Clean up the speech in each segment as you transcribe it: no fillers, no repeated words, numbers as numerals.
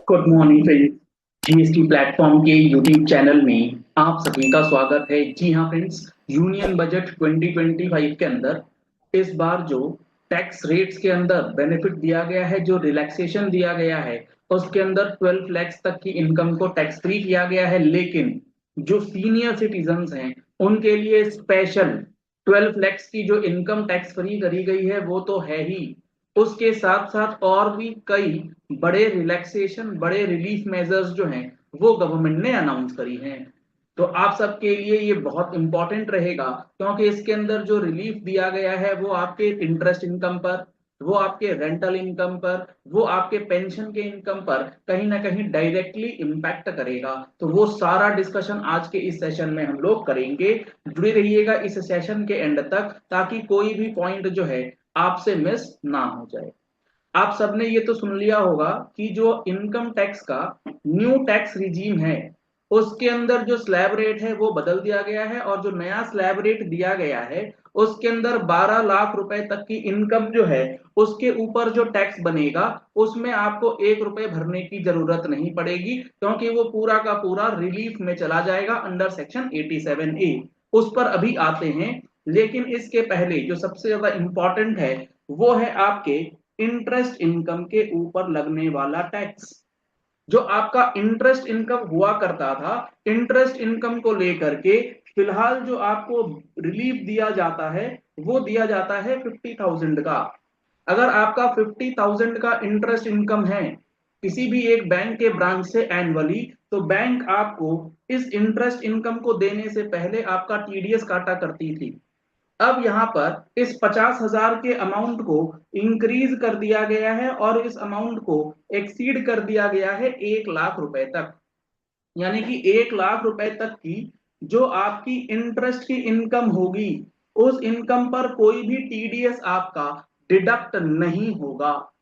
Good morning friends. GST platform के YouTube channel में आप सभी का स्वागत है। जी हाँ फ्रेंड्स, यूनियन बजट 2025 के अंदर इस बार जो टैक्स रेट्स के अंदर बेनिफिट दिया गया है, जो रिलैक्सेशन दिया गया है, उसके अंदर 12 लाख तक की इनकम को टैक्स फ्री किया गया है। लेकिन जो सीनियर सिटीजन्स हैं उनके लिए स्पेशल 12 लाख की जो इनकम टैक्स फ्री करी गई है वो तो है ही, उसके साथ साथ और भी कई बड़े रिलैक्सेशन, बड़े रिलीफ मेजर्स जो हैं वो गवर्नमेंट ने अनाउंस करी हैं। तो आप सबके लिए ये बहुत इंपॉर्टेंट रहेगा, क्योंकि इसके अंदर जो रिलीफ दिया गया है वो आपके इंटरेस्ट इनकम पर, वो आपके रेंटल इनकम पर, वो आपके पेंशन के इनकम पर कहीं ना कहीं डायरेक्टली इम्पैक्ट करेगा। तो वो सारा डिस्कशन आज के इस सेशन में हम लोग करेंगे। जुड़े रहिएगा इस सेशन के एंड तक, ताकि कोई भी पॉइंट जो है आपसे मिस ना हो जाए। आप सबने ये तो सुन लिया होगा कि जो इनकम टैक्स का न्यू टैक्स रिजीम है उसके अंदर जो स्लैब रेट है वो बदल दिया गया है, और जो नया स्लैब रेट दिया गया है उसके अंदर 12 लाख रुपए तक की इनकम जो है उसके ऊपर जो टैक्स बनेगा उसमें आपको 1 रुपए भरने की जरूरत नहीं पड़ेगी, क्योंकि वो पूरा का पूरा रिलीफ में चला जाएगा अंडर सेक्शन 87A। उस पर अभी आते हैं, लेकिन इसके पहले जो सबसे ज्यादा इंपॉर्टेंट है वो है आपके इंटरेस्ट इनकम के ऊपर लगने वाला टैक्स। जो आपका इंटरेस्ट इनकम हुआ करता था, इंटरेस्ट इनकम को लेकर के फिलहाल जो आपको रिलीफ दिया जाता है वो दिया जाता है 50,000 का। अगर आपका 50,000 का इंटरेस्ट इनकम है किसी भी एक बैंक के ब्रांच से एनुअली, तो बैंक आपको इस इंटरेस्ट इनकम को देने से पहले आपका टीडीएस काटा करती थी। अब यहाँ पर इस 50,000 के अमाउंट को इंक्रीज कर दिया गया है और इस अमाउंट को एक्सीड कर दिया गया है 1 लाख रुपए तक। यानी कि 1 लाख रुपए तक की जो आपकी इंटरेस्ट की इनकम होगी, उस इनकम पर कोई भी टीडीएस आपका डिडक्ट नहीं होगा।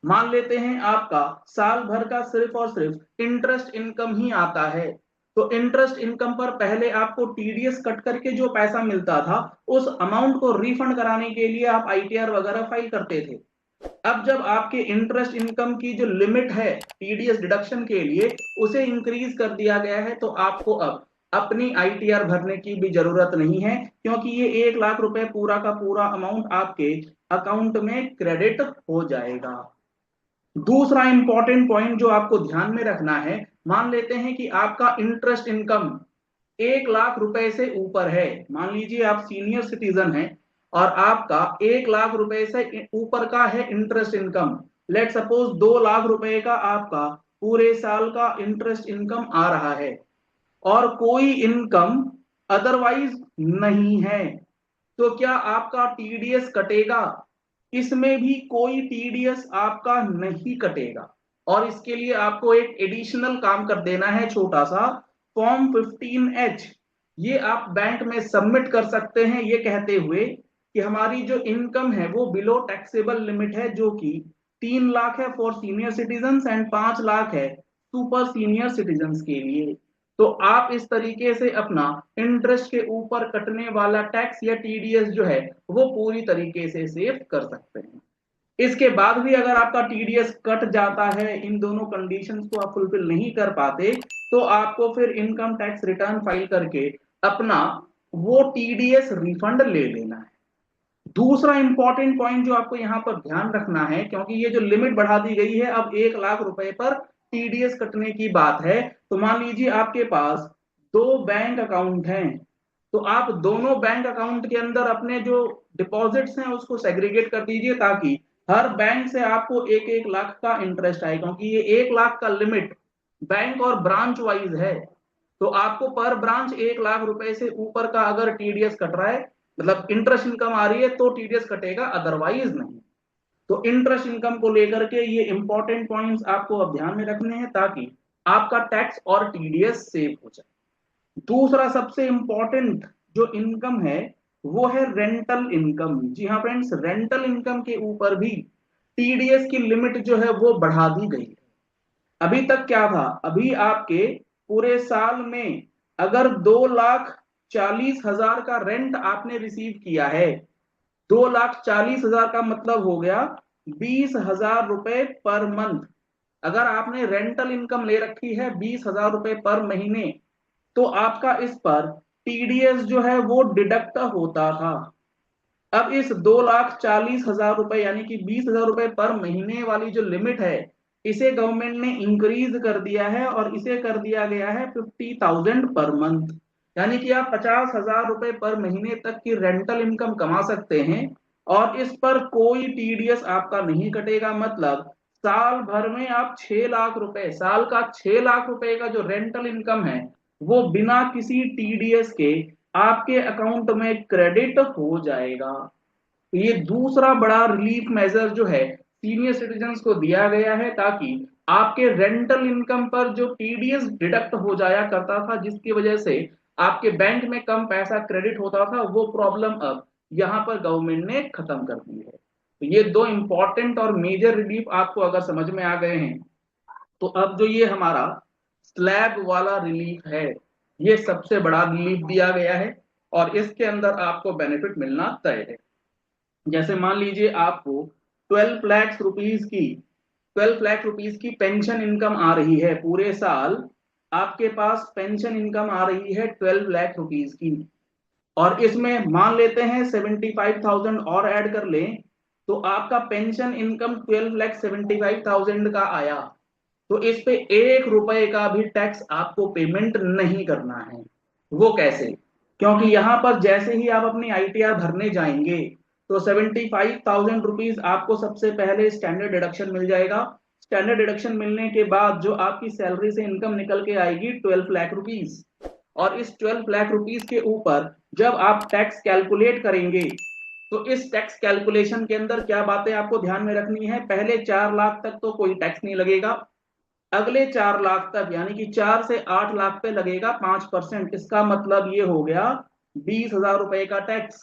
मान लेते हैं आपका साल भर का सिर्फ और सिर्फ इंटरेस्ट इनकम ही आता है, तो इंटरेस्ट इनकम पर पहले आपको टीडीएस कट करके जो पैसा मिलता था उस अमाउंट को रिफंड कराने के लिए आप आईटीआर वगैरह फाइल करते थे। अब जब आपके इंटरेस्ट इनकम की जो लिमिट है टीडीएस डिडक्शन के लिए उसे इंक्रीज कर दिया गया है, तो आपको अब अपनी आईटीआर भरने की भी जरूरत नहीं है, क्योंकि ये 1 लाख रुपए पूरा का पूरा अमाउंट आपके अकाउंट में क्रेडिट हो जाएगा। दूसरा इंपॉर्टेंट पॉइंट जो आपको ध्यान में रखना है, मान लेते हैं कि आपका इंटरेस्ट इनकम 1 लाख रुपए से ऊपर है। मान लीजिए आप सीनियर सिटीजन हैं और आपका 1 लाख रुपए से ऊपर का है interest income. Let suppose 2 lakh रुपए का आपका पूरे साल का इंटरेस्ट इनकम आ रहा है और कोई इनकम अदरवाइज नहीं है, तो क्या आपका टीडीएस कटेगा? इसमें भी कोई टीडीएस आपका नहीं कटेगा। और इसके लिए आपको एक एडिशनल काम कर देना है, छोटा सा फॉर्म 15H। ये आप बैंक में सबमिट कर सकते हैं, ये कहते हुए कि हमारी जो इनकम है वो बिलो टैक्सेबल लिमिट है, जो कि 3 लाख है for senior citizen and 5 lakh है सुपर सीनियर सिटीजन के लिए। तो आप इस तरीके से अपना इंटरेस्ट के ऊपर कटने वाला टैक्स या टीडीएस जो है वो पूरी तरीके से सेव कर सकते हैं। इसके बाद भी अगर आपका टीडीएस कट जाता है, इन दोनों कंडीशंस को आप फुलफिल नहीं कर पाते, तो आपको फिर इनकम टैक्स रिटर्न फाइल करके अपना वो टीडीएस रिफंड ले लेना है। दूसरा इंपॉर्टेंट पॉइंट जो आपको यहाँ पर ध्यान रखना है, क्योंकि ये जो लिमिट बढ़ा दी गई है अब 1 लाख रुपए पर टीडीएस कटने की बात है, तो मान लीजिए आपके पास दो बैंक अकाउंट हैं, तो आप दोनों बैंक अकाउंट के अंदर अपने जो डिपॉजिट्स हैं उसको सेग्रीगेट कर दीजिए, ताकि हर बैंक से आपको 1-1 लाख का इंटरेस्ट आए, क्योंकि ये 1 लाख का लिमिट बैंक और ब्रांच वाइज है। तो आपको पर ब्रांच 1 लाख रुपए से ऊपर का अगर टीडीएस कट रहा है, मतलब इंटरेस्ट इनकम आ रही है, तो टीडीएस कटेगा, अदरवाइज नहीं। तो इंटरेस्ट इनकम को लेकर के ये इंपॉर्टेंट पॉइंट्स आपको अब ध्यान में रखने हैं, ताकि आपका टैक्स और टीडीएस सेव हो जाए। दूसरा सबसे इंपॉर्टेंट जो इनकम है वो है रेंटल इनकम। जी हाँ फ्रेंड्स, रेंटल इनकम के ऊपर भी टीडीएस की लिमिट जो है वो बढ़ा दी गई है। अभी तक क्या था, अभी आपके पूरे साल में अगर 2,40,000 का रेंट आपने रिसीव किया है, 2,40,000 का मतलब हो गया 20,000 रुपए पर मंथ। अगर आपने रेंटल इनकम ले रखी है 20,000 रुपए पर महीने, तो आपका इस पर टीडीएस जो है वो डिडक्ट होता था। अब इस 2,40,000 रुपए यानी कि 20,000 रुपए पर महीने वाली जो लिमिट है, इसे गवर्नमेंट ने इंक्रीज कर दिया है और इसे कर दिया गया है 50,000 पर मंथ। यानी कि आप 50,000 रुपए पर महीने तक की रेंटल इनकम कमा सकते हैं और इस पर कोई टीडीएस आपका नहीं कटेगा। मतलब साल भर में आप 6 लाख रुपए, साल का 6 लाख रुपए का जो रेंटल इनकम है वो बिना किसी टीडीएस के आपके अकाउंट में क्रेडिट हो जाएगा। तो ये दूसरा बड़ा रिलीफ मेजर जो है सीनियर सिटीजन्स को दिया गया है, ताकि आपके रेंटल इनकम पर जो टीडीएस डिडक्ट हो जाया करता था, जिसकी वजह से आपके बैंक में कम पैसा क्रेडिट होता था, वो प्रॉब्लम अब यहाँ पर गवर्नमेंट ने खत्म कर दी है। तो ये दो इंपॉर्टेंट और मेजर रिलीफ आपको अगर समझ में आ गए हैं, तो अब जो ये हमारा स्लैब वाला रिलीफ है, ये सबसे बड़ा रिलीफ दिया गया है और इसके अंदर आपको बेनिफिट मिलना तय है। जैसे मान लीजिए आपको 12 लाख रुपीस की 12 लाख रुपीस की पेंशन इनकम आ रही है पूरे साल, आपके पास पेंशन इनकम आ रही है 12 लाख रुपीस की, और इसमें मान लेते हैं 75,000 और ऐड कर लें, तो आपका पेंशन इनकम 12,75,000 का आया। तो इस पे 1 रुपए का भी टैक्स आपको पेमेंट नहीं करना है। वो कैसे? क्योंकि यहां पर जैसे ही आप अपनी आईटीआर भरने जाएंगे, तो 75,000 रुपीज आपको सबसे पहले स्टैंडर्ड डिडक्शन मिल जाएगा। स्टैंडर्ड डिडक्शन मिलने के बाद जो आपकी सैलरी से इनकम निकल के आएगी 12 लाख रुपीज, और इस 12 लाख रुपीज के ऊपर जब आप टैक्स कैलकुलेट करेंगे, तो इस टैक्स कैलकुलेशन के अंदर क्या बातें आपको ध्यान में रखनी है? पहले 4 लाख तक तो कोई टैक्स नहीं लगेगा, अगले 4 लाख तक यानी कि 4 से 8 लाख पे लगेगा 5%। इसका मतलब ये हो गया 20,000 रुपए का टैक्स।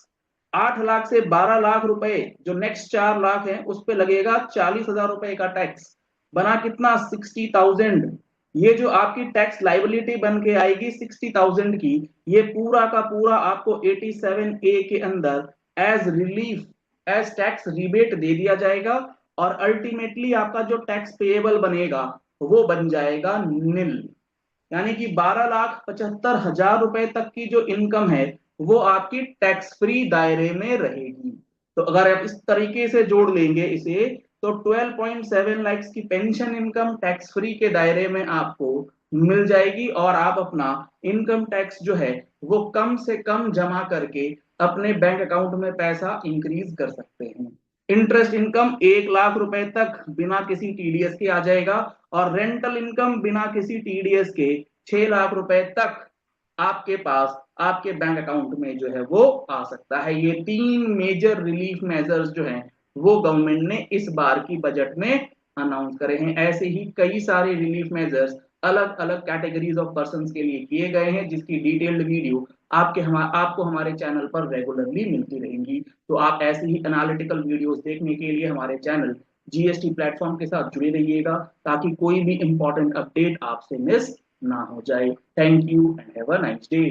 8 लाख से 12 लाख रुपए जो नेक्स्ट 4 लाख है उस पे लगेगा 40,000 रुपए का टैक्स। बना कितना? 60,000। ये जो आपकी टैक्स लाइबिलिटी बन के आएगी 60,000 की, ये पूरा का पूरा आपको 87A के अंदर as relief, as tax rebate दे दिया जाएगा, और अल्टीमेटली आपका जो टैक्स पेएबल बनेगा वो बन जाएगा नील। यानी कि 12,75,000 रुपए तक की जो इनकम है वो आपकी टैक्स फ्री दायरे में रहेगी। तो अगर आप इस तरीके से जोड़ लेंगे इसे, तो 12.7 लाख की पेंशन इनकम टैक्स फ्री के दायरे में आपको मिल जाएगी, और आप अपना इनकम टैक्स जो है वो कम से कम जमा करके अपने बैंक अकाउंट में पैसा इंक्रीज कर सकते हैं। इंटरेस्ट इनकम 1 लाख रुपए तक बिना किसी टीडीएस के आ जाएगा, और रेंटल इनकम बिना किसी टीडीएस के 6 लाख रुपए तक आपके पास आपके बैंक अकाउंट में जो है वो आ सकता है। ये 3 मेजर रिलीफ मेजर्स जो हैं वो गवर्नमेंट ने इस बार की बजट में अनाउंस करे हैं। ऐसे ही कई सारे रिलीफ मेजर्स अलग अलग कैटेगरीज ऑफ पर्सन के लिए किए गए हैं, जिसकी डिटेल्ड वीडियो आपको हमारे चैनल पर रेगुलरली मिलती रहेंगी। तो आप ऐसे ही एनालिटिकल वीडियोस देखने के लिए हमारे चैनल जीएसटी प्लेटफॉर्म के साथ जुड़े रहिएगा, ताकि कोई भी इंपॉर्टेंट अपडेट आपसे मिस ना हो जाए। Thank you and have a nice day.